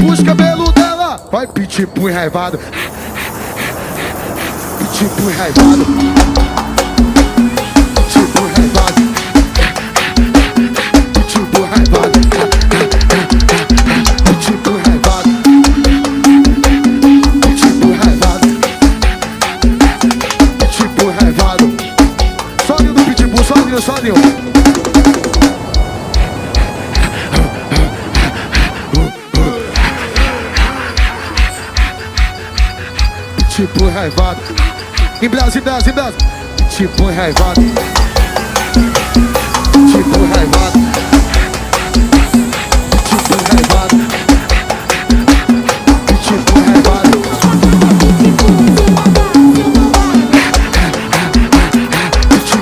puxa o cabelo dela. Vai, pitbull enraivado. Pitbull enraivado. Pitbull enraivado. Pitbull enraivado. Pitbull enraivado. Pitbull enraivado. Pitbull enraivado. Sozinho do pitbull, sozinho. Pitbull enraivado. Em Brasil. Pitbull enraivado.